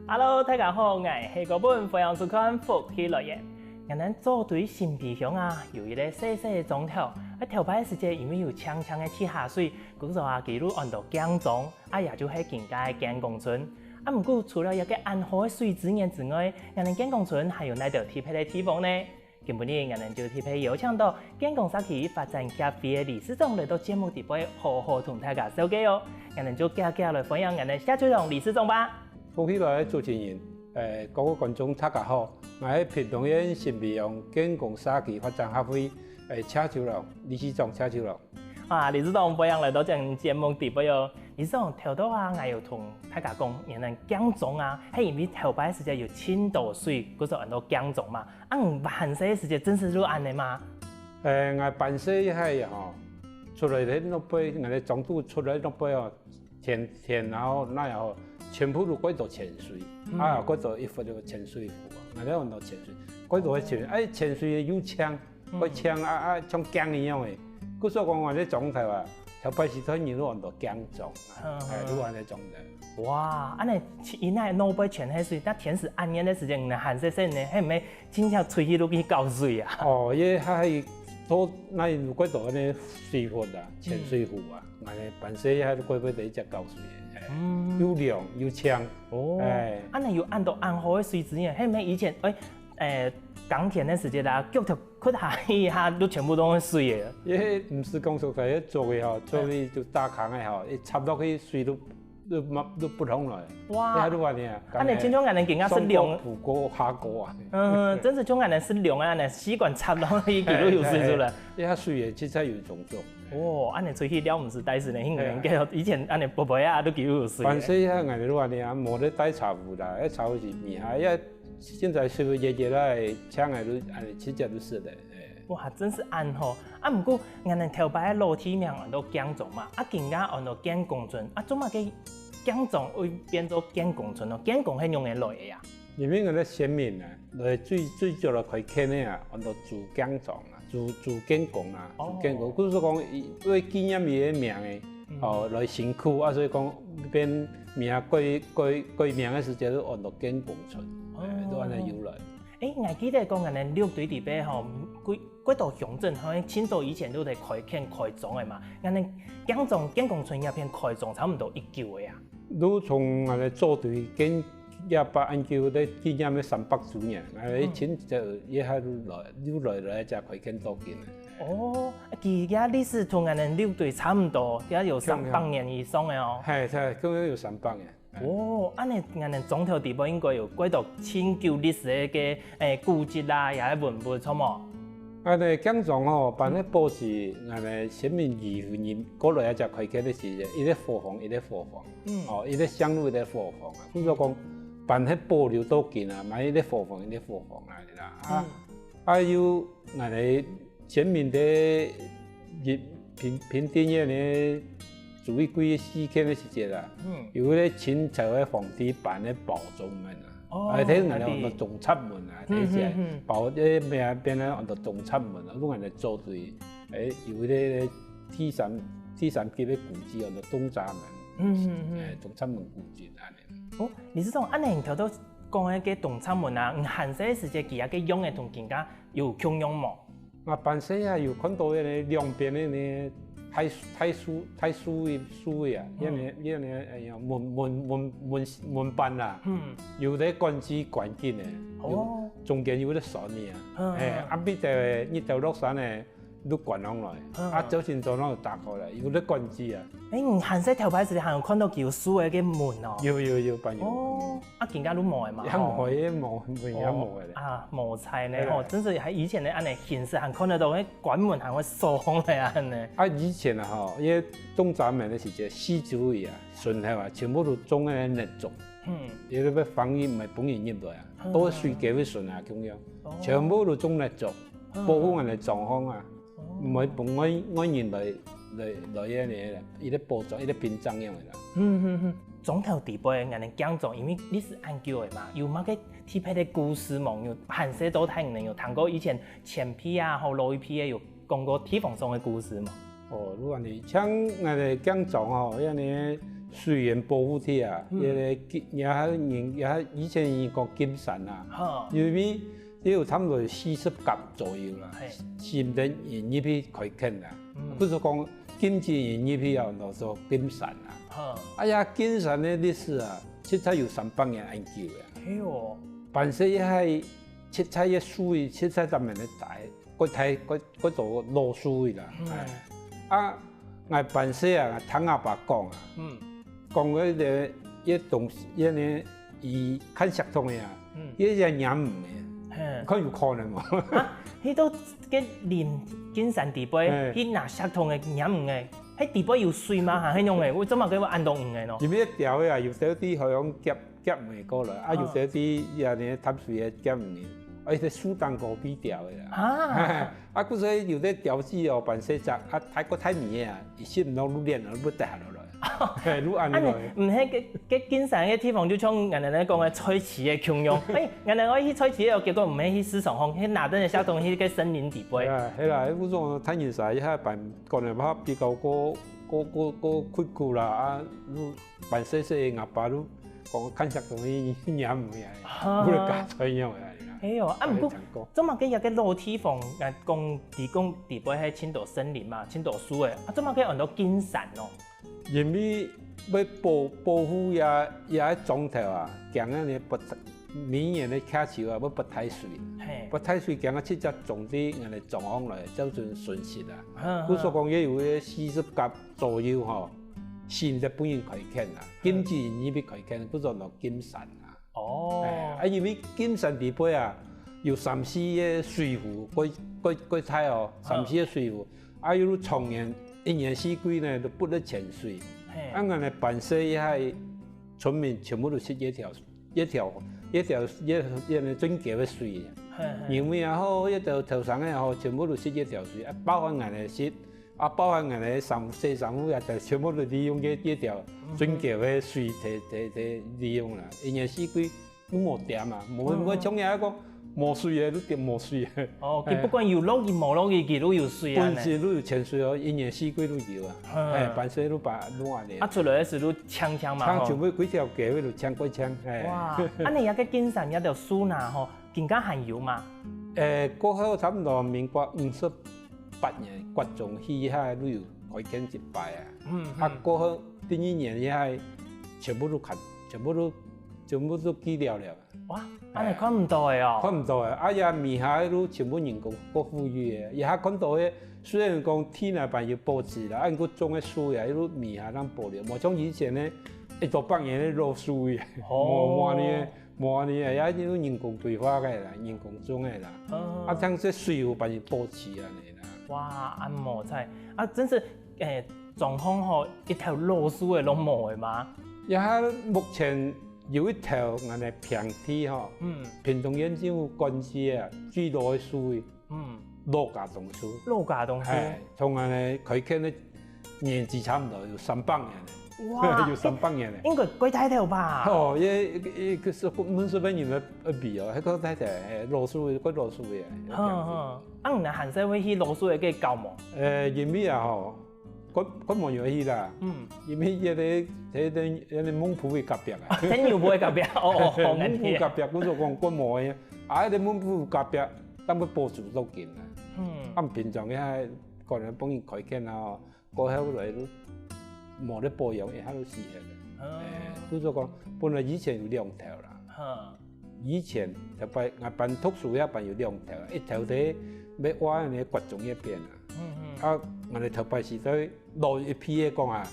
Hello， 大家好，我是嗰本培养主管福喜乐业。咱做对新皮箱啊，有一个细细的装头，头摆时节因为有呛呛的气下水，故说啊，记录按到姜装，也就是更加的姜公村。不过除了一个安好的水资源之外，咱姜公村还有哪条特别的地方呢？今日咱就特别邀请到姜公社区发展协会的理事长来到节目底边，好好同大家介绍哦。咱就加来分享咱夏水龙理事长吧。恭喜来主持人，各位观众大家好，我是屏东县新皮乡姜公社区发展协会车手龙理事长车手龙。理事长欢迎来到这节目底边哟。理事长头到我要同大家讲，咱姜种啊，系因为头摆时间有青岛水，嗰时很多姜种嘛。办事的时间真是如安尼吗？我办事一下吼，出来的那杯，我哋总督出来那杯哦，田然后那样吼。全部都改做潜水，改做一副就潜水服啊，我哋用到潜水，改做潜，潜水有枪，个枪像姜一样的，故所讲我哋装头啊，头摆时头你都用到姜装，都安尼装的。哇，安尼伊那脑杯潜海水，那天时安年的时间，寒湿湿呢，系唔系真正吹起都去搞水啊？哦，伊还做那如果做安尼水服啊，潜水服啊，我哋办事一下都改第一只搞水。又亮又呛哦，安尼有按到安好的水资源，系咪以前港田的时间啦，脚头屈下一下都全部都是水的。伊唔是讲说在做的吼，做的就大坑的吼，一插落去水都不通了。哇！你话你啊，安尼真种安尼更加是凉。苦过下过啊。真是种安尼是凉啊，安尼吸管插落去几都有水出来。一下水的其实有种种。哦，安尼吹起了唔是带水呢，以前安尼薄薄啊都几有水。反正啊，安尼话你啊，冇得带茶壶啦，一茶壶是米啊，因为现在水热啦，枪啊都安尼其实都是的。哇，真是安好不过咱头摆楼梯面按到姜种嘛，更加按到姜公村做嘛个姜种会变做姜公村咯？姜公系用来来的呀？因为我哋先民啊，最早来开垦的啊，按到做姜种啊，做姜公啊，做姜公，就是讲为纪念伊的名的，来辛苦所以讲变名改名的时间都按到姜公村，都安尼由来。我记得讲咱六队里边吼，几道乡镇好像青岛以前都在开垦开种的嘛，咱姜公村也片开种差唔多19个呀。都从我哋做队跟1819咧纪念咧300周年，我前就一下都来只开垦多见哦，其他历史同咱六队差唔多，也有300年以上的哦。系，咁样有300年。哦，安尼咱总头地方应该有几多千旧历史的古迹啦，也系文物错冇？我哋姜庄吼办咧布置，我哋先民2年过来一只开垦的时节，伊咧火房，伊咧香炉，伊咧火房啊。咁所讲办迄保留多见啊，买伊咧火房啦，有我哋先民的平地嘅咧。注意几四天的时节啦，有咧清朝的皇帝办咧宝宗门啊，睇人哋按到中插门啊，睇只宝咧边咧按到中插门啊，都人哋做对，有咧第三级的古迹按到东闸门，中插门古迹安尼。哦，你是讲安尼头都讲迄个东插门啊，寒色时节其他个用的同更加有共用冇？我办事啊，有看到咧两边咧呢。太书啊，一年哎呀门板啦，有啲管子管紧嘅，中间有啲栓嘅，邊就一條落山嘅都管上來，走前做那個打開來，有啲管子啊。寒色頭排時還有看到叫書嘅門哦。有辦有。哦，更加都冇嘅嘛。冇嘅冇冇菜呢，真是喺以前咧，安尼現實還看得到啲管門還會鎖嚟啊，以前啊，因為東閘門嘅時節四周圍啊，順係話全部都種嘅熱種，因為防疫唔係本人入來啊，都水機會順啊咁樣，全部都種熱種，保護人哋狀況啊，唔係本我人來嘢嚟，伊啲包裝伊啲品種樣嚟啦。總頭地位，人哋講咗，因為歷史研究嘅嘛，有乜嘅特別嘅故事嘛，有韓式都睇人有談過以前前批啊，或老一批嘅有講過地方上嘅故事嘛。哦，如果你像我哋講咗吼，因為水源保护体啊，也以前人讲金山啊，因为也有差不多40甲左右啦，新人引入去开垦啦，不是讲金子引入去后，就做金山啊。哎呀，金山的历史啊，七彩有300年研究的。哎呦，办事也系七彩嘅水，七彩咱们的大，嗰做老水啦。啊，我办事啊，听阿爸讲啊，讲嗰个一东一呢，伊看相通嘅啊，一只染唔嘅，佢有可能冇。啊，迄都嘅连金山地杯，迄拿相通嘅染唔嘅。迄地杯有水吗？嚇，迄種嘅，我怎麼叫我按到唔嘅咯？因為一條嘅啊，有啲啲好像夾唔過來，啊有啲啲也呢淡水嘅夾唔嘅，啊啲蘇丹果比條嘅啊，啊嗰所以有啲條子哦，辦細隻啊太密嘅啊，而且唔攞練啊，唔得下落來，係攞按落來。唔係嘅金山嘅地方就像人哋咧講嘅採池嘅強用，人哋我去採池嘅結果唔係去市場行，去拿燈嘅相同去個森林地杯。係啦，嗰種睇現實一下辦個人話比較個困苦啦，啊，辦細嘅牙巴都講看相同嘅嘢唔係，冇得假採樣嘅。哎呦，啊唔過，怎麼嘅有個老地方，講地杯係青島森林嘛，青島樹嘅，啊怎麼嘅按到金山咯？因為要保護也種頭啊，驚啊你不明年的卡球啊，要不太水，不太水驚啊七隻種子人哋種上來，就算損失啊。古所講也有嘅40甲左右吼，新嘅本應開墾啊，金子呢邊開墾，古所落金山啊。哦，啊因為金山地杯啊，有3、4嘅水庫，佢睇哦，3、4嘅水庫，啊有長年1年4季呢都不得潛水，啊我哋辦事也係村民全部都識一條準橋嘅水，因為也好，一條頭上嘅也好，全部都識一條水，啊包含人哋識，啊包含人哋西山府也就全部都利用一條準橋嘅水嚟利用啦。1年4季都冇掂啊，冇種嘢講冇水嘅都掂冇水嘅。哦，佢不管有落雨冇落雨，佢都有水啊。本身都有潛水哦，1年4季都有啊。係，辦事都辦弄下嚟。啊，出來嘅時都槍嘛。槍全部幾條橋喺度槍過槍。哇！啊，你有個金山有條樹嗱吼，更加罕有嘛？過後差唔多民國58年，國中去下旅遊開墾一擺啊。啊，過後第2年也係全部都砍，全部都鋸掉了。哇！啊，你看唔到嘅哦。看唔到嘅，啊也面下都全部人工過富裕嘅，也下看到嘅。雖然講天那邊有保持啦，按個種嘅樹也都面下當保留，冇像以前咧100年嘅老樹嘅，冇呢，也都人工對化嘅啦，人工種嘅啦。啊，將這水有幫佢保持啊你啦。哇！按摩菜啊，真是狀況好一條老樹嘅攏冇嘅嘛。也下目前。有一條我哋平地吼，屏東縣政府管制啊，最多嘅樹，羅家棟樹。羅家棟樹，從我哋開墾嘅年紀差唔多有300年。哇！有300年咧。應該幾大條吧？哦，個是滿水邊人嘅比哦，係個大條，羅樹嘅，個羅樹嘅。啊，唔係閒時會去羅樹嘅嘅教務。因為啊吼。嗰冇樣去啦，因為啲蒙古會夾壁啊，真要會夾壁，蒙古夾壁嗰種講嗰冇嘅，啊啲蒙古夾壁，根本保住都見啦，咁平常嘅係個人幫佢開墾啊，過後來都冇得保養，一下都死嘅，嗰種講本來以前有2條啦，以前就辦讀書一辦有2條，一條啲要挖嘅掘種一邊啊。啊，我哋頭擺時都落一批嘅講啊，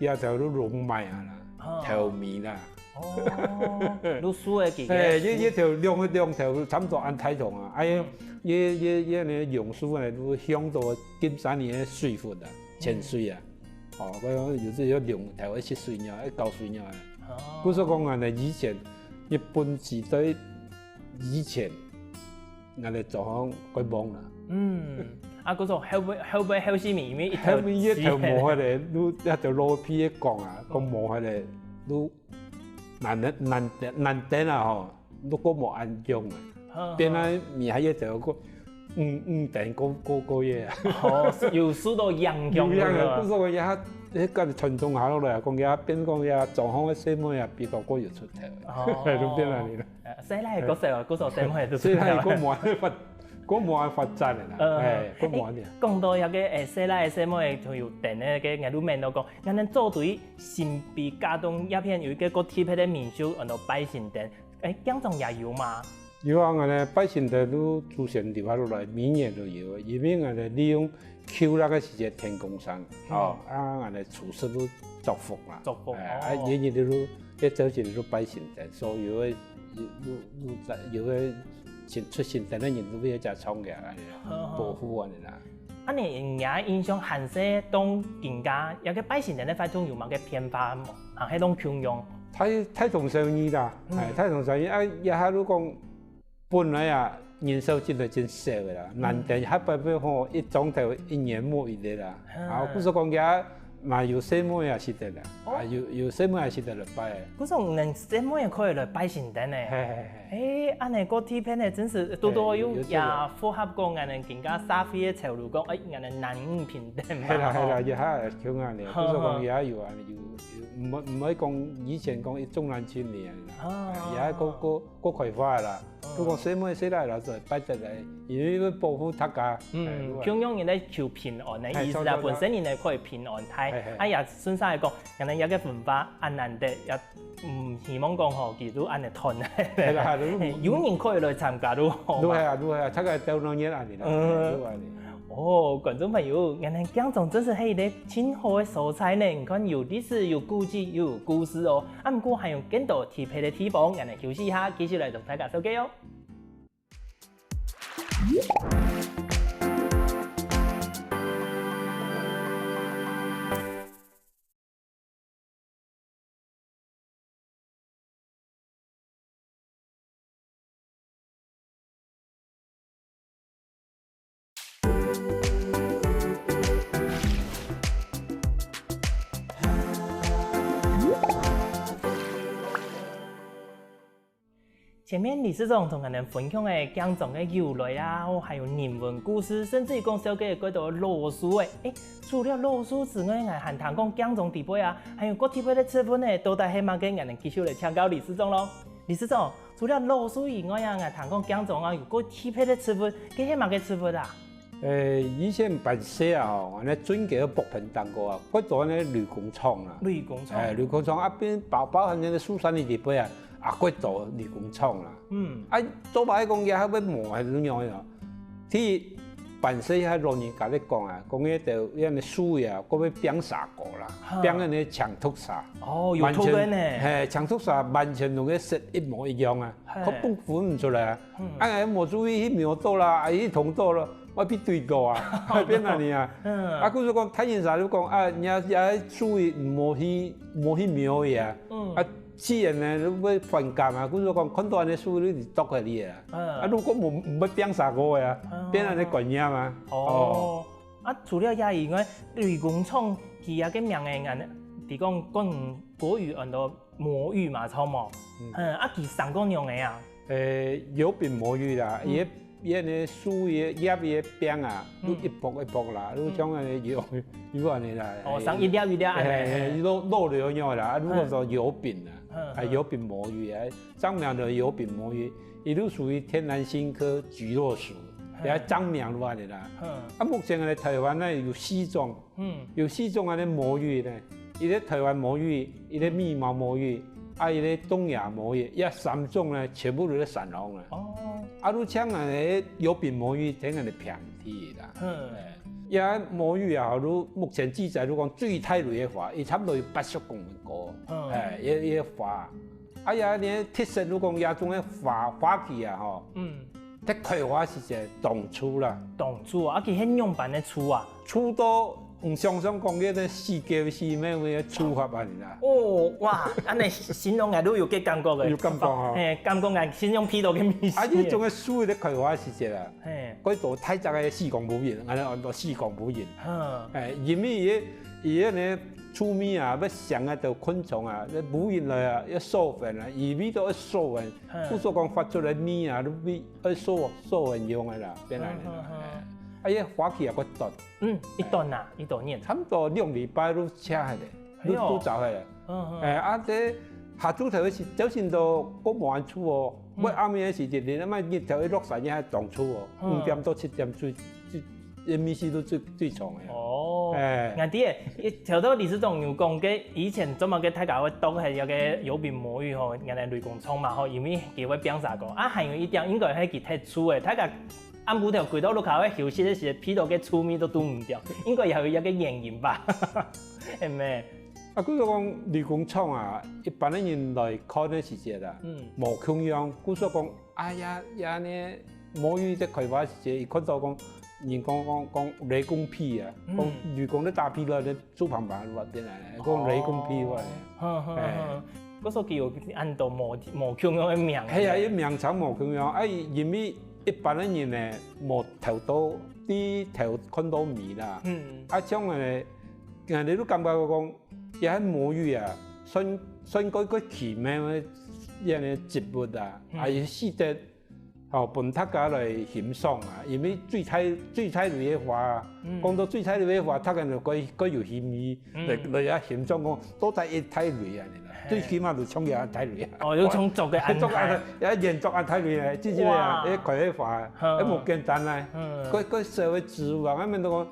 也就都龍脈啊啦，頭面啦。哦，都輸嘅幾個。一條兩條差唔多按體重啊，哎，呢榕樹咧都響到金山嘅水庫啊，潛水啊，哦，嗰種有啲有2條17歲鳥，1 9歲鳥啊。嗰所講我哋以前日本時代以前，我哋就響佢網啦。啊，嗰種後尾後市面面一條毛喺度，都一條路皮一講啊，個毛喺度都難頂啊嗬，都個毛按用啊，變咗面喺一條個頂個嘢啊，哦，要輸到人用啊，嗰個嘢迄传宗下落来，讲遐变讲遐状况嘅细妹啊，比较过又出头，就变安尼啦。西来个时候，嗰时细妹都出所以头。讲慢发展嘅啦，讲慢啲。讲到遐个西来细妹就有电咧个眼路面都讲，咱能做对新币加东鸦片有一个个贴配的民俗，按照百姓灯，姜总也有嘛？有啊，安尼百姓灯都出现留下落来，每年都有，因为安尼利用秋那个时节天公生，安尼厨师都祝福啦，祝福，日日都一早起都百姓灯，所有嘅有嘅出现灯嘅人都要一只创嘅，保护安尼啦。啊，你也影响韩式当更加有个百姓灯咧发中有冇个变化冇？啊，迄种穷用。太同生意啦，太同生意啊！一下都讲本来啊人手真係真少嘅啦，難得黑白白吼一鐘頭一年冇一日啦，啊，故說講嘅嘛有細妹也是得啦，啊有細妹也是得嚟擺。嗰種能細妹也可以來擺神燈咧，安尼個貼片咧真是多多有也符合講安尼更加社會嘅潮流講，安尼男女平等嘛。係啦，一下強安尼，故說講也有安尼有。唔可以講以前講一重男輕女啊，而家個開發啦。如果細妹細嚟就擺得嚟，因為要保護大家。強用人哋求平安嘅意思啦，本身人哋可以平安態。也順勢嚟講，人哋有個文化安難得，也唔希望講吼，佢都安尼團。係啦，有人可以來參加都好。都係啊，睇下到哪年安尼啦。觀眾朋友，人哋姜總真是係啲真好嘅素材呢！你看有歷史、有古蹟、又有故事哦。不過還有更多特別嘅地方，人哋休息一下，繼續嚟同大家紹介哦。前面理事長同我哋分享嘅姜總嘅由來啊，還有人文故事，甚至講小嘅嗰度羅書誒，除了羅書之外，我還談講姜總地位啊，還有各地位嘅成分咧，到底係乜嘅？我哋繼續嚟請教理事長咯。理事長，除了羅書以外啊，我談講姜總啊，有各地位嘅成分，佢係乜嘅成分啊？以前辦社啊，我哋專嘅部分當過啊，嗰度咧鋁工廠啦，鋁工廠一邊包含嗰啲蘇珊嘅地位啊。嗰度鋁工廠啦，做埋講嘢喺邊磨係點樣啊？啲辦事喺老人家咧講啊，講嘅就因為樹啊，嗰邊編砂過啦，編嘅啲長土砂，有土嘅呢，係長土砂完全同佢色一模一樣啊，佢分唔出嚟啊，冇注意去描到啦，去同到啦，我必對過啊，邊啊你啊？佢就講睇現實都講啊，也注意冇去描嘢啊，自然咧都會分隔啊，佢就講看到人哋樹你讀佢啲啊，如果唔會變啥個嘅，變人哋觀念嘛。除了也以外，鋁工廠佢有個名嘅人，佢講國語按到魔芋嘛，錯冇？佢三個樣嘅啊。有變魔芋啦，伊個樹葉葉邊啊，都一卜一卜啦，都將個有安尼啦。上一粒一粒安尼。落了樣啦，如果說有變啊。係有柄魔芋啊，長苗的有柄魔芋，伊都屬於天然新科菊絡屬，係長苗落嚟啦。目前喺台灣咧有4種，有4種嘅魔芋咧，伊啲台灣魔芋，伊啲密毛魔芋，伊啲東亞魔芋，一3種咧全部都係產量啦。都搶係有柄魔芋，聽人哋平啲啦。魔芋啊，都目前記載都講最大類嘅花，伊差唔多有80公分高，一花。你特色都講也種嘅花期啊，吼，啲開花時節冬初啦。冬初啊，佢係樣板嘅初啊。初到唔想講嘅啲四季4咩嘅初合啊，你啦。哇，安尼形容嘅都有幾感覺嘅。有感覺啊。感覺嘅形容批到嘅意思。呢種嘅樹嘅開花時節啊，嗰度太窄嘅四光冇影，按到四光冇影。因為伊呢出面啊，要上啊到昆蟲啊，冇影來啊，要授粉啊，伊味都要授粉，不所講發出來面啊，都要授粉用嘅啦，變嚟啦。伊花期也个短。一段啊，一段年。差不多2礼拜都车下来，都走下来。这下主头是早先都过无安厝哦，要暗暝的时阵，你那日头一落山，伊还撞厝哦，5点到7点米时都最长的。哦，啱啲嘅，頭到李司長有講嘅，以前做乜嘅大家會當係有嘅有病魔芋吼，人哋雷公倉嘛吼，因為佢會變啥個，還有一點應該係佢太粗嘅，大家。按骨頭跪到路口喺休息嘅時候，皮到嘅粗米都拄唔掉，應該有一個原因吧？係咪？佢所講雷公倉啊，一般嘅人來看嘅時節啦，無窮樣。佢所講，呀呢，魔芋在開發時節，伊看到講，人講雷公屁啊，講雷公咧打屁啦，咧做旁邊落邊嚟，講雷公屁話咧。嗰所叫按到無窮樣嘅名。係啊，伊名稱無窮樣，因為。一般的人呢，無頭到啲頭看到面啦。像人哋都感覺講，也係魔芋啊，算嗰奇妙嘅樣嘅植物啊，係識得本大家來欣賞啊。因為水彩類嘅花啊，講到水彩類嘅花，大家就佢有興意嚟啊欣賞講，都係一體類啊。最起碼就創嘢睇類啊！哦，要創作嘅安排，有研究安睇類啊，即係啊，啲葵花，一冇簡單啊，佢社會植物啊，咁樣都講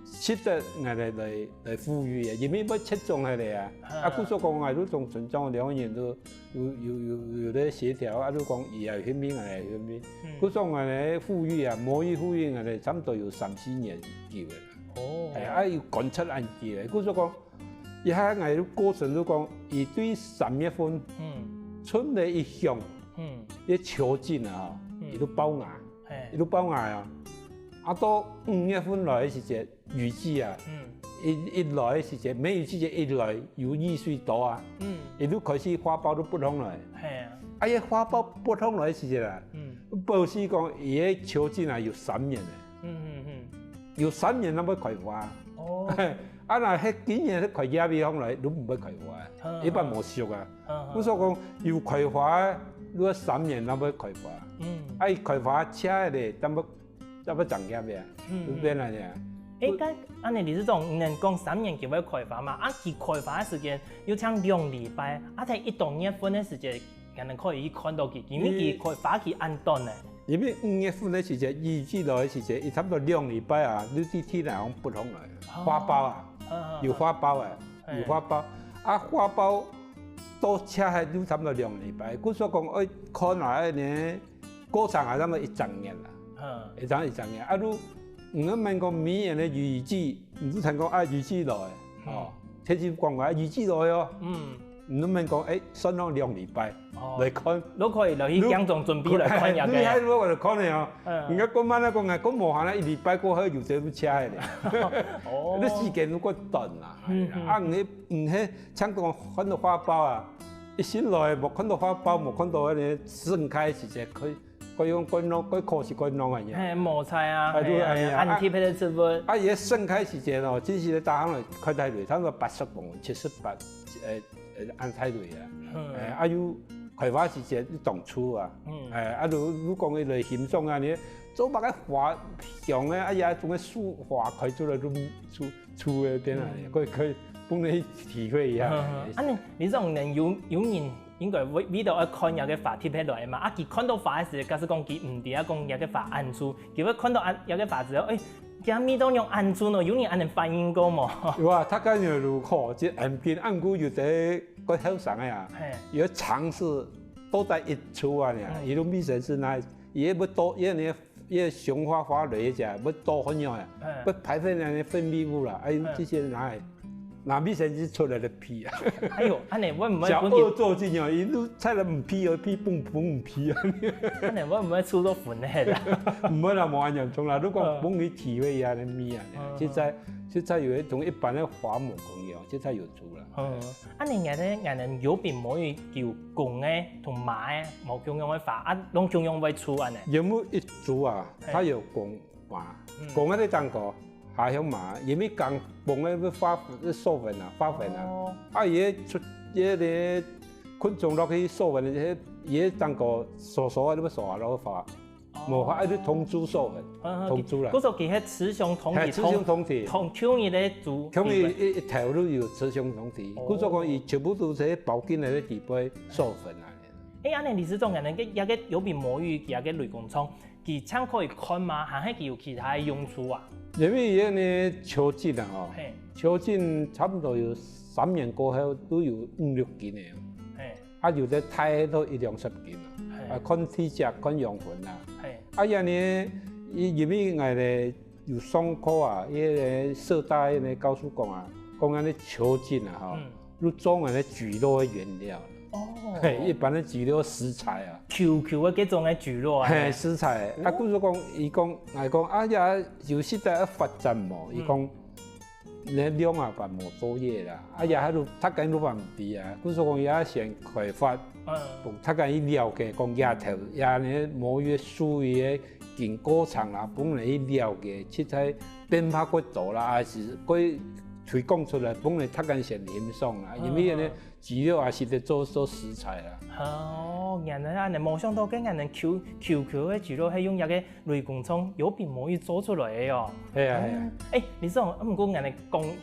識得人哋嚟富裕嘅，因為乜切中佢哋啊，佢所講係都仲順裝兩個人都有啲協調，都講而係嗰邊係嗰邊，佢所講係富裕啊，魔芋富裕係差唔多有3-4年叫嘅啦，係要趕出案叫嘅，佢所講。伊喺藝術過程都講，伊對3月份，春嚟一向，啲潮進啊，伊都包芽，伊都包芽啊。到5月份來嘅時節，雨季啊，一來嘅時節，梅雨季節一來有雨水多啊，伊都開始花苞都不通來。伊花苞不通來嘅時節啊，報時講伊嘅潮進啊有3年嘅，有3年那麼開花。嗱，迄幾年啲葵葉未放來，都唔會開花，一般冇熟啊。我所講要開花，如果3年那麼開花，開花車咧，咁不長葉嘅，咁變啦啫。咁安尼李司長，你講3年就會開花嘛？佢開花嘅時間要差2禮拜，喺1到2月份嘅時間，人哋可以看到佢，因為佢開花期按短咧。因為5月份嘅時節，雨季來嘅時節，伊差唔多2禮拜啊，你啲天嚟講不同來，花苞啊。有花苞有花苞，花苞到車係都差唔多2禮拜。佢所講，看下呢，過程係差唔多1整年啦，一整年。都唔好問講每年嘅雨季，唔好聽講雨季來，天氣講話雨季來哦。唔好問講，算兩禮拜嚟看，都可以嚟去講種準備嚟看下嘅。你喺度嚟看嘅哦，而家嗰晚咧講係講無限咧，1禮拜過後又再都車嘅。啲時間都過短啦，唔係唱講看到花苞啊，一先來冇看到花苞，冇看到嗰啲盛開時節，佢用乾隆，佢可是乾隆嘅嘢。毛菜啊，安貼嘅植物。而家盛開時節哦，只是咧打開嚟開大類，差唔多80公78，按太類啊，要開花時節啲當初啊，如講佢嚟欣賞啊，你做乜嘅花香咧，呀，種嘅樹花開出來都粗嘅邊啊，佢幫你體會一下。你種人有人應該會到一看有嘅花貼喺來嘛，佢看到花嘅時候，假使講佢唔掂，講有嘅花按住，佢會看到有嘅花之後，咁咪都用按住咯，有人按能反應過冇？哇，他講又如何？即按邊按股有啲個後生嘅呀，有嘗試都在一處啊，伊都未成是那，伊要多，因為你雄花類嘅只，要多很樣呀，要排分那分泌物啦，這些哪未成是出來的屁啊！哎呦，安尼我唔會。小惡作劇啊！伊都猜來唔屁而屁，蹦唔屁啊！安尼我唔會出到分咧啦。唔會啦，冇咁嚴重啦。如果幫你體會一下啲咪啊，現在有一種一般的花木工業，現在有做啦。安尼人有邊冇去叫公嘅同馬嘅冇共用嘅花，攏共用為出安尼。有冇一組啊？它有公馬，公嗰啲當個。下鄉馬，因為剛崩嘅花授粉啊，花粉啊，嘢出嘢啲昆蟲落去授粉嘅，嘢當個傻傻啊，你咪傻下攞花，无法一直通知授粉，通知啦。嗰時候其實雌雄同體，雌雄同體，同伊咧做，像伊一頭都有雌雄同體。故說講伊全部都係包緊喺啲地杯授粉啊。安尼理事長，人哋有個有邊魔芋，有個雷公倉，佢參可以看嘛，還係佢有其他嘅用處啊？因為伊呢球菌啊，吼，球菌差不多有3年過後都有5-6斤嘅，啊有啲胎都1-20斤啊，看體質、看養分啊，啊呀呢，因為我哋有上課啊，伊個社大呢教授講啊，講安尼球菌啊，吼，都裝安尼蒟蒻嘅原料。一般的蒟蒻食材啊，QQ 嘅嗰種嘅蒟蒻啊，食材。啊，故說講，伊講，我講啊呀，有時代要發展嘛，伊講，你量啊辦無多嘢啦，啊呀喺度，他緊都辦唔啲啊，故說講也先開發，他緊伊了解講野頭，也呢魔芋屬於嘅經過程啦，本來伊了解，切在變化過大啦，還是佢推廣出來，本來他緊先欣賞啦，因為呢。蒟蒻也是在做食材啦。哦，原來啊，你冇想到，跟人哋 QQ 嘅蒟蒻係用一個雷公倉有邊魔芋做出來嘅哦。係啊係啊。誒，你講唔過人哋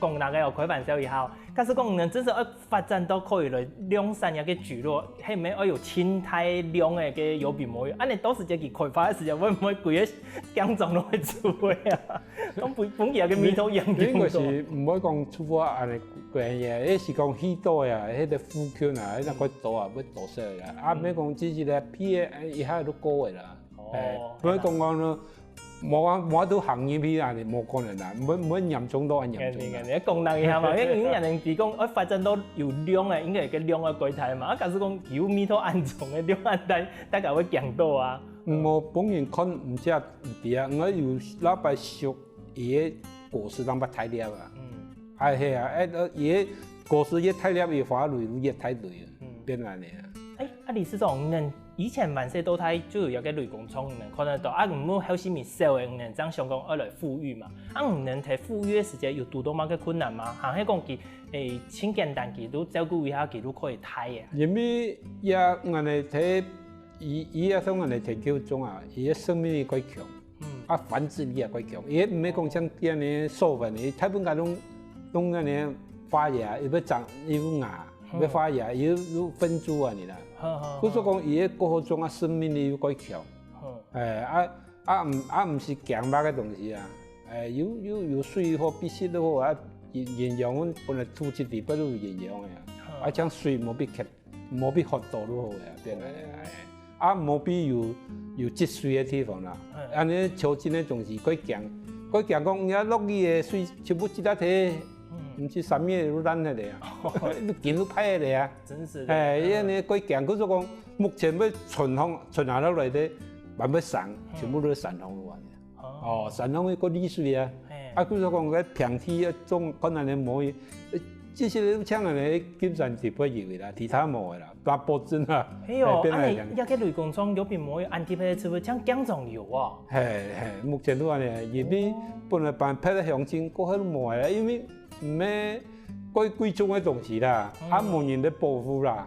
講大家又開玩笑一下，假使講人真係發展到可以來量產一個蒟蒻，係咪要有千太量嘅嘅有邊魔芋？啊，你當時就佢開發嘅時候，會唔會幾個姜種都會做嘅啊？咁本有嘅味道一樣嘅。應該是唔可以講出發安尼貴嘢，迄是講許多呀，迄個富圈啊，迄個多啊，要多些啦。啊，唔係講只是咧批嘅，一下都過嘅啦。唔係講咯，冇到行業邊啊，冇可能啦，唔會嚴重到咁嚴重。你講大一下嘛，因為人哋係講，發展到有量嘅，應該係個量嘅規態嘛。啊，假使講有味道安重嘅量安大家會驚到啊。我本人看唔只唔啲啊，我有老闆熟伊嘅果實當把太粒啊。係啊，伊果實越太粒越花蕊越太累啊，變安尼啊。理事長，人以前萬世都睇就有一個雷公倉，能看得到。啊，唔好好似咪少嘅，能將香港而來富裕嘛。啊，唔能睇富裕嘅時間有多多乜嘅困難嘛？行喺講佢千簡單，佢都照顧一下，佢都可以睇嘅。因為也我哋睇，伊也從我哋研究中啊，伊嘅生命力quite強，啊繁殖力也quite強。伊唔係講像啲安尼授粉，伊大部分攏安尼發芽，又要長又芽。要發芽，有分株啊你啦。故所講，伊個過程中啊，生命力又quite強。唔是強白嘅東西啊。有水或必須都好啊，營養阮本來土質地不都有營養嘅。啊，將水冇必喝多都好嘅，變嚟。冇必有積水嘅地方啦。安尼潮州嘅東西quite強講，而落雨嘅水全部積得體。唔是3月都爛咗嚟啊，都見到歹嚟啊！真是。因為佢強，佢所講目前要存下落嚟的，慢慢散，全部都係散紅落嚟。散紅個利水啊！佢所講個平地啊，種可能你冇，這些都搶人哋金山地不要啦，其他冇啦，八寶珍啊。一個雷公倉有邊冇安地配似乎搶姜種有啊？目前都係呢，而啲本來辦配得鄉親，嗰啲都冇啦，因為。唔係貴重嘅東西啦，冇人哋保護啦，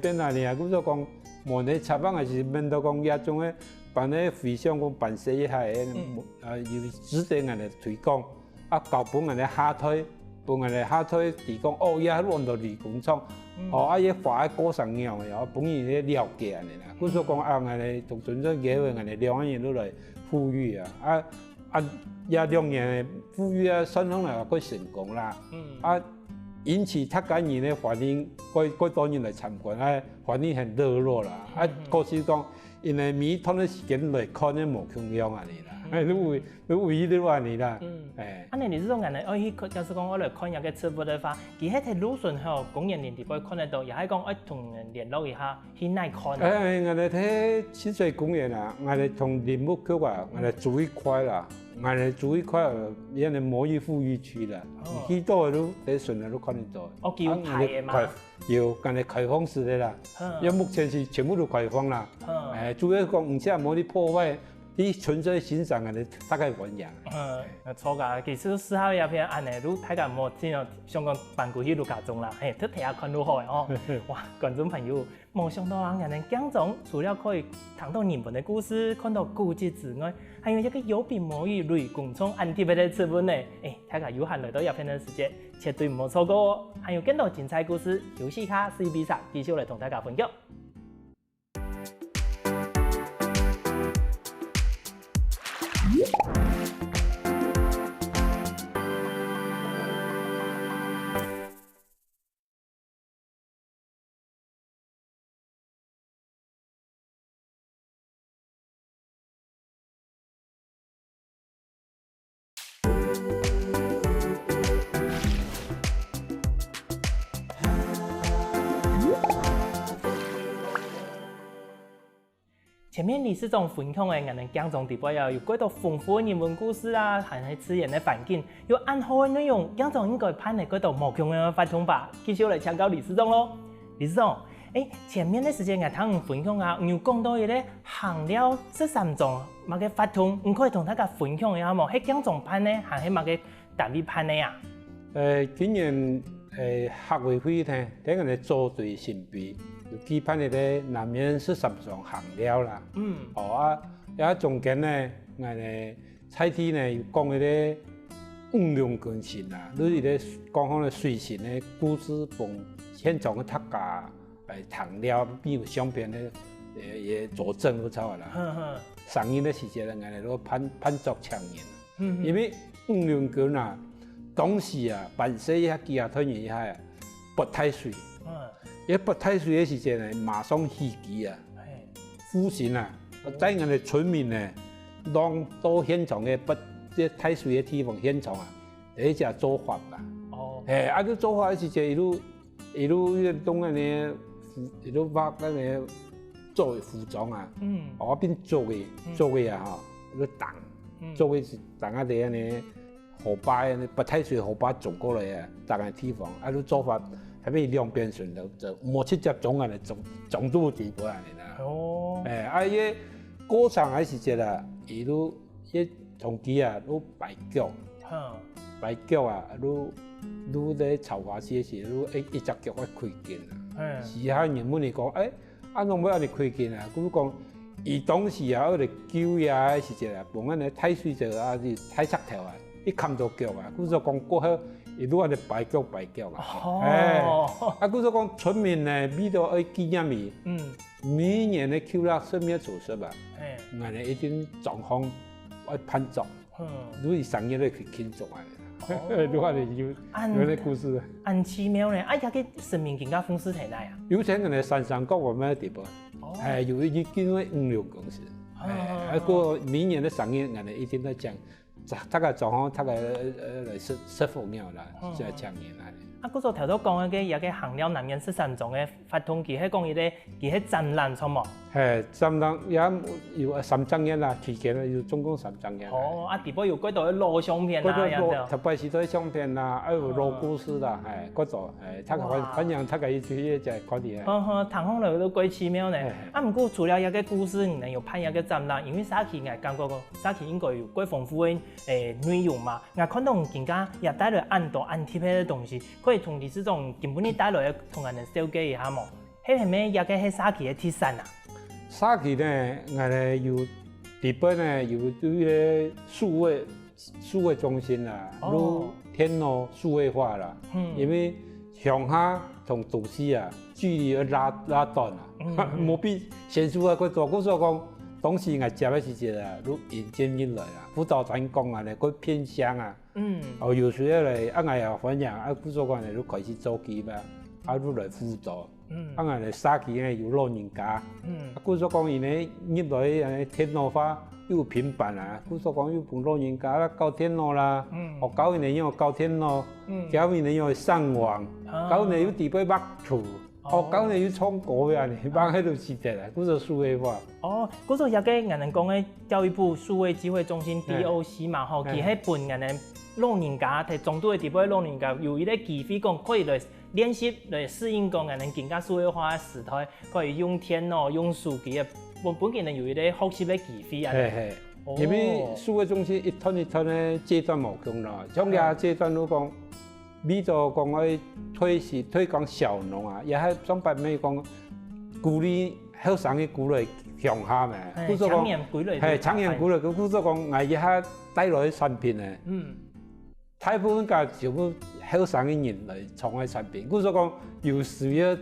變啊你啊，咁就講冇人插班還是免到講一種嘅辦咧回鄉講辦事一下嘅，要指定人哋推廣，教本人哋下推，本人哋下推提供，也喺度到雷公倉，也花喺過程樣嘅，本人咧了解人哋啦，咁就講人哋同準咗幾位人哋兩個人都嚟富裕啊，也兩年富裕啊，相當嚟話成功啦。因此他今年咧反應，佢多人嚟參觀，反應很熱絡啦。嗰時講，因為每趟嘅時間來看咧冇同樣啊你啦，都為啲話你啦。安尼你這種人咧，假使講我來看一個直播的話，佢喺睇魯迅後工業年代可以看得到，也係講我同人聯絡一下，去耐看。我哋睇七水公園啊，我哋同林木區啊，我哋住一塊啦。我哋住一塊，因為魔芋富裕區啦，許多都喺順路都看得到。叫排嘅嘛？有，但係開放式嘅啦，因為目前是全部都開放啦。主要講唔使魔芋破壞，你纯粹欣赏啊，你大概分样。错噶，其实适合一片安尼，如大家无真哦，想讲办过去如家中啦，嘿，特睇下看如何的哦。哇，观众朋友，冇想到啊，人哋讲中除了可以谈到日本的故事，看到古迹之外，还有一个有笔魔语雷公冲安特别的资本呢。大家有闲来到一片的时间，绝对唔好错过哦。还有更多精彩故事，休息下试比赛，继续来同大家分享。前面理事长分享的，我们讲中地方有几多丰富的人文故事啊，还是自然的环境，有暗好的内容，讲中应该判的几多无穷的法通吧。继续来请教理事长咯，理事长，前面的时间我听分享啊，有讲到一个行了13种，嘛个法通，唔可以同大家分享一下冇？係讲中判呢，还是嘛个单位判的呀？今年学委会呢，等我哋做对新币。有举办的南面13种行了啦，也中间呢，我哋菜地呢有讲迄个五粮根性啦，你咧讲好咧随行的故事本现场的读家行了，比如相片的也佐证不错啦。上映的时间呢，我哋都判作强人，因为五粮根啊，当时啊，办事一下其他团员一下不太水。一不太水的时间呢，马上起义啊，复兴啊，在我哋村民呢，当到现场嘅不即太水嘅地方现场啊，一只做法啦。你做法的时间一路东安尼，一路挖安尼做服装啊，边做嘅啊吼，一路当，做嘅是当下啲安尼河巴安尼不太水河巴种过来啊，当个地方，你做法。还被两边选的，就莫直接种啊，种都地步啊，你啦。伊过场还是只啦，伊都伊从机啊，都摆脚，摆脚啊，都在草花时时，都一只脚要开见啦。时下人们嚟讲，怎么要你开见啊？佢讲，伊当时啊，我哋叫呀是只啦，本安尼太水者啊，是太石头啊，伊看到脚啊，佢就讲过后。伊都安尼摆脚啊，佢就讲村民呢，每到纪念日，每年的9月10月30啊，我哋一定状况要攀照，如果上日咧去庆祝啊，如果你有啲故事，按奇妙呢，一個生命更加豐富起來啊！有請我哋山上各方面的地方，有一因為5、6公司，過每年的上日我哋一定都講。大概狀況，大概嚟釋放了啦，即係強年啦。嗰個頭都講嘅，有個行了南面13種嘅法通，佢係講伊咧，佢係展覽錯冇？展覽也有3張嘢啦，期間咧有總共3張嘢。地方有幾多錄相片啊？特別是啲相片啦，還有錄故事啦，嗰度反正大概一啲就係嗰啲。談空嚟都幾奇妙呢。唔過除了一個故事，你有拍一個展覽，因為沙期我感覺沙期應該有幾豐富嘅內容嘛。我看到人家也帶來很多很特別嘅東西。可以從歷史中根本你帶來同人哋小記一下冇？係咩？一個係沙期嘅特產啊？沙期呢，我哋有日本呢有對個數位中心啦，如天皇數位化啦，因為鄉下同都市啊距離要拉短啊，冇比現數啊佢做嗰所講，當時我接嘅時節啊，如引進入來啦，輔導專講啊，佢偏鄉啊。有時咧，我又反映嗰所講咧都開始做機吧，都來輔導。我哋沙期咧有老人家，嗰所講伊咧入來天皇化有平板啊，嗰所講有幫老人家啦教天皇啦，學教員要教天皇，教員要上網，教員要地俾畫圖。教員要唱歌啊，你幫喺度試隻啦，嗰個數位化。嗰個有個人講嘅教育部數位機會中心 DOC 嘛，吼，佢係幫人哋老人家喺中度嘅地方，老人家有一個機會講可以來練習來適應講人哋更加數位化嘅時代，可以用電腦、用手機啊，本件人有一個學習嘅機會啊。因为数位中心一摊一摊的阶段无共啦，像个阶段如讲，你就讲爱推广小农啊，也系总白咩讲，鼓励后生嘅鼓励向下嘛，长远鼓励，系长远鼓励，佢故作讲我一下带来嘅产品咧，大部分家就要后生嘅人来创嘅产品，故作讲有需要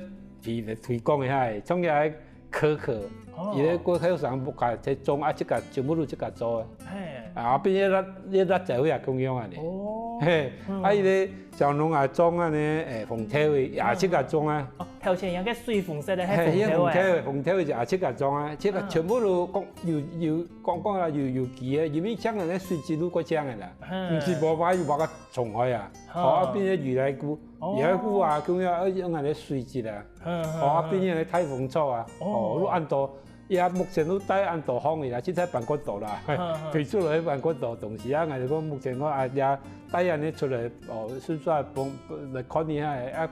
推广一下，像个可可。伊咧过后生不家在种啊，即个全部都即个做啊，变一辣椒也共样啊哩。嘿，啊伊咧小农啊种啊呢，红桃的也即个种啊。头前有个水红色的，迄红桃的就也即个种啊，即个全部都讲啊又奇啊，因为像人咧水质都过种的啦，唔是无把又把个虫害啊，啊变咗鱼来菇啊，咁样用人咧水质啊，啊变咗咧太风草啊，都按到。也目前都带按导方嘅啦，即喺办公度啦，推出嚟喺办公度，同时啊，我哋講目前我也帶人哋出嚟，算係幫嚟看呢下啊，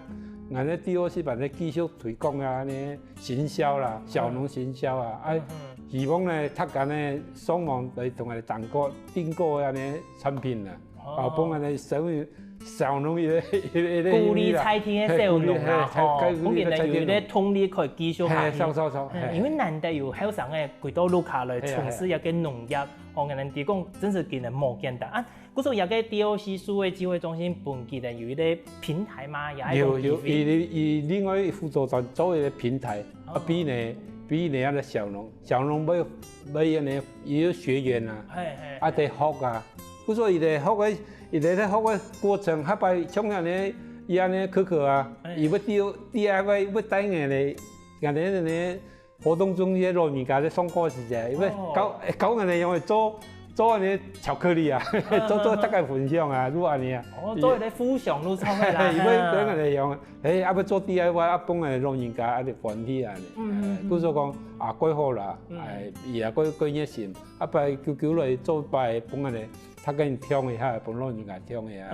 我哋 DOC 辦咧繼續推廣啊，呢行銷啦，小農行銷啊，希望咧他間咧上網嚟同我哋訂購啊呢產品啊，幫我哋小農鼓励菜田嘅小農啊，咁原來有啲通力可以繼續下去，因為難得有後生嘅幾多路卡來從事一個農業，我哋提供真是見人冇簡單啊！嗰時有個 DOC 數位機會中心本地有一個平台嘛，有另外輔助站做一個平台，比你啊個小農要呢要學員啊，得學啊，嗰時伊哋學伊在咧學嘅過程，下擺像安尼，伊安尼可啊，伊要 DIY 要帶人嚟，人哋呢活動中啲老人家咧上課時啫，因為教人哋用嚟做安尼巧克力啊，做大家分享啊，如安尼啊。做啲分享都錯嘅啦。伊要俾人哋用，要做 DIY 啊，幫人哋老人家啲歡喜啊，故所講啊，幾好啦，伊啊幾熱心，擺叫嚟做擺幫人哋。他跟你聽一下，幫老人家聽一下。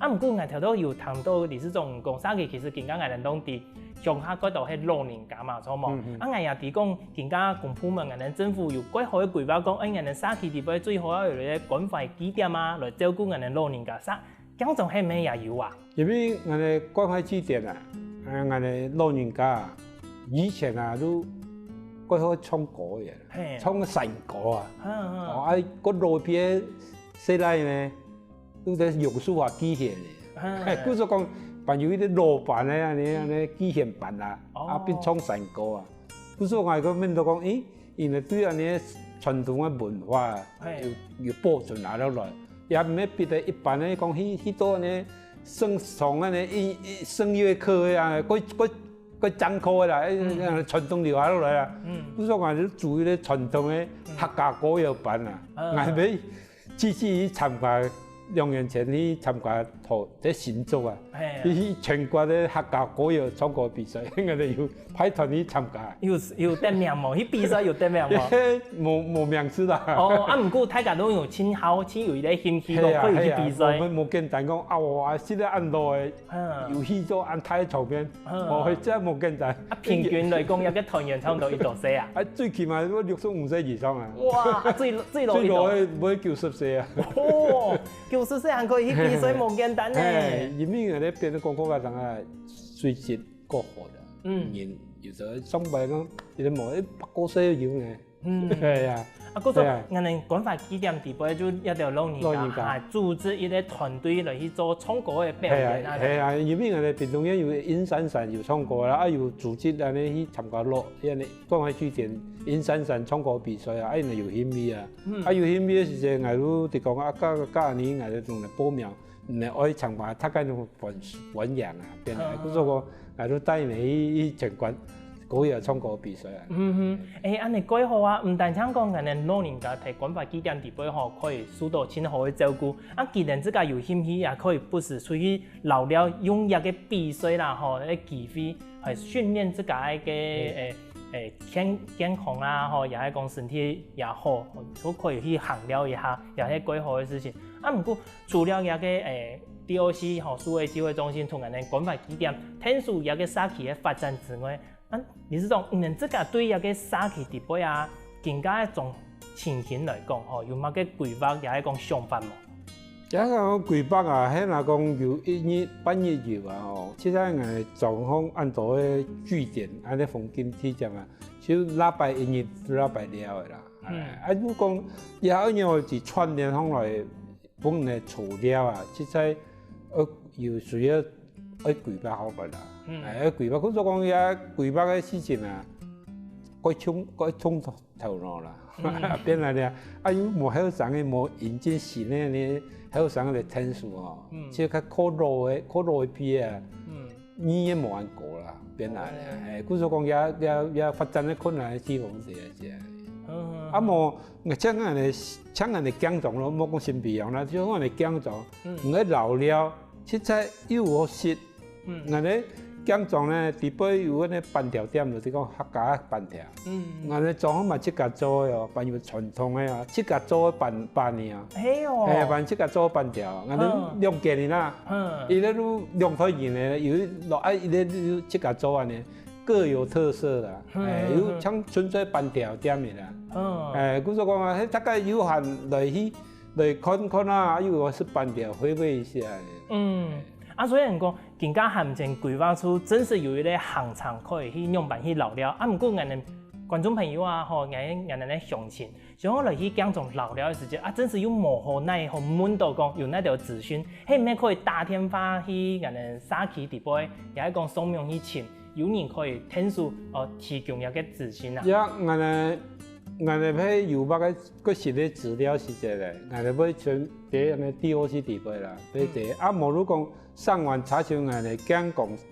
唔過我頭都有談到理事長講啥嘅，其實更加係當地鄉下嗰度係老人家嘛，錯冇？我也提講更加公部門，我哋政府有幾好嘅規劃，講我哋社區地方最好要有啲關懷據點啊，來照顧我哋老人家。咁仲係咩也有啊？因為我哋關懷據點啊，我哋老人家以前啊都幾好唱歌嘅，唱神歌啊，個路邊。細嚟呢，都係用書畫機械嘅。故作講，辦有啲老闆咧，安尼機械辦啊，變創新歌啊。故作我個面都講，原來對安尼傳統嘅文化要保存下落來，也唔係變得一般咧講許多呢升上安尼聲樂課啊，個講課啦，傳統留下落來啊。故作我哋注意咧傳統嘅客家歌謠辦啊，係咪？次次去參加2年前去參加即新竹啊，去全國嘅客家歌謠唱歌比賽，我哋要派團去參加。有得名冇？去比賽有得名冇？冇名次啦。唔過大家都有親好，有啲興趣都可以去比賽。冇簡單講我現在按落嘅遊戲咗按太場邊，真係冇簡單。平均嚟講，有個團員差唔多1多歲啊？最起碼都65歲以上啊。哇！最老冇90歲啊。90歲還可以去比賽，冇簡單咧。因為我哋變得講話等下水質過好啦，人有時候上班講，你哋冇100多歲有呢。係啊。嗰種我哋關懷據點地方就一條老人家組織一個團隊嚟去做唱歌嘅表演啊。係啊，因為我哋屏東縣有陰山山有唱歌啦，有組織安尼去參加落，因為關懷據點陰山山唱歌比賽啊，因為有興味啊，有興味嘅時陣，我都哋講假年我哋仲嚟報名，唔係愛參加，他間度揾人啊，變嚟，嗰個我都帶你去全國。嗰日唱歌比賽啊！安尼幾好啊！唔但聽講，人哋老人家喺關懷據點地方吼，可以受到很好嘅照顧。既然自家有興趣，也可以不時出去留了用一個比賽啦，吼，啲機會係訓練自家嘅健康啊，吼，也係講身體也好，都可以去行了一下，也係幾好嘅事情。唔過除了一個DOC 吼數位機會中心同人哋關懷據點，聽說一個社區嘅發展之外，理事長，你自家對一個社區地方啊，更加情形来讲，有乜嘅规划也係講想法冇？也講規劃啊，迄若講游1日半日遊啊吼，即個誒狀況按照誒據點，安尼風景體驗啊，就禮拜1日禮拜了的啦。啊，如果講也一樣是串聯方來本嚟材料啊，即個又需要規劃好個啦。規劃，佢所講也規劃嘅事情啊，該衝頭腦啦，變來咧，啊有無好上嘅無認真時咧呢？還有上個天數哦，即係靠路嘅批啊，你也冇按過啦，變來咧，故所講也發展嘅困難嘅地方係啊冇，像人哋講狀咯，冇講新皮樣啦，像人哋講狀，唔係老了，即係又好食，人哋講狀咧，底背有嗰啲半條點，就是講客家半條，人哋狀嘛即個做嘅哦，半有傳統嘅啊，即個做半年啊，半即個做半條，人哋兩件啦，伊咧都兩塊錢咧，有落啊，伊咧即個做安尼。各有特色啦，有像純粹半條點嘅啦，佢所講啊，迄大概有限來看啊，有個是半條回味一下。所以人講更加行政規劃出，真是有一個行場可以去樣板去老了。不過人哋觀眾朋友啊，人哋咧詳情，想我來去講種老了嘅時間，真是有模糊奈好滿到講有那條資訊，係咪可以打電話去人哋沙期地杯，也係講掃描去請。有人可以聽數提供一個資訊啊！我哋喺油北嘅嗰時啲資料是這個，我哋要從啲人哋 DOC 地位啦，俾啲啊，無如講上網查詢我哋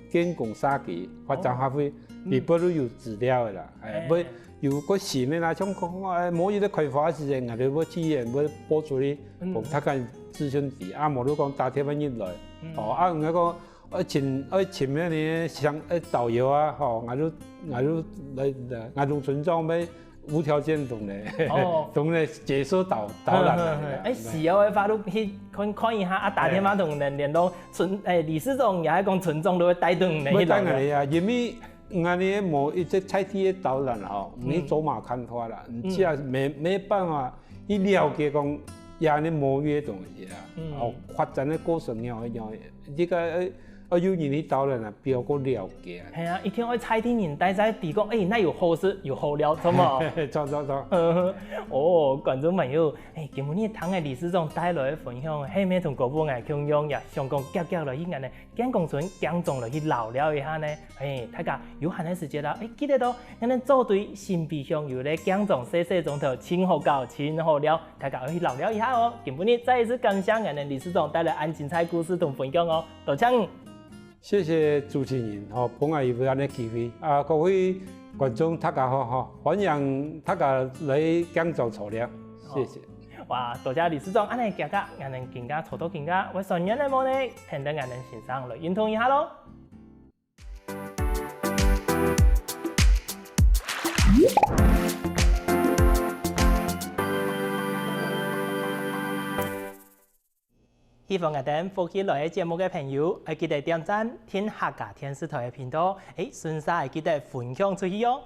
建工沙期發展學會，地位都有資料嘅啦，係有嗰時咧啦，像講某一個開發時陣，我哋要資源要播出去，同他間諮詢地啊，無如講打電話入來，我講。請咩呢？像導遊啊，我都尊重咩無條件同你接受導覽啦。是啊，我發到去看一下啊，打電話同人聯絡，理事長也係講村長都會帶動你。唔帶你啊，因為我哋冇一隻採地嘅導覽吼，你走馬看花啦，即係沒辦法去了解講人哋某些東西啦，發展嘅過程要呢個。有人去導覽啊，比較個了解。係啊，一聽我採地人帶在地講，那有好事有好料，怎麼？走。觀眾朋友，今日呢聽嘅理事長帶來嘅分享，係咪同各位嘅共用也想講夾落去眼呢？建工村講中落去聊聊一下呢？大家有閒嘅時間啦，記得到，我哋組隊新皮箱有咧講中細種頭，真好搞，真好料，大家去聊聊一下哦。今日再一次感謝我哋理事長帶來咁精彩故事同分享哦，多謝。謝謝主持人，幫我有咁嘅機會。各位觀眾大家好，歡迎大家來講座材料，謝謝。哇，多謝理事長，安尼夾夾，我哋更加做到更加，我上日嘅冇呢，聽到我哋先生來認同一下咯。希望我哋福建來嘅節目嘅朋友，記得點讚聽客家電視台嘅頻道，順勢記得分享出去哦。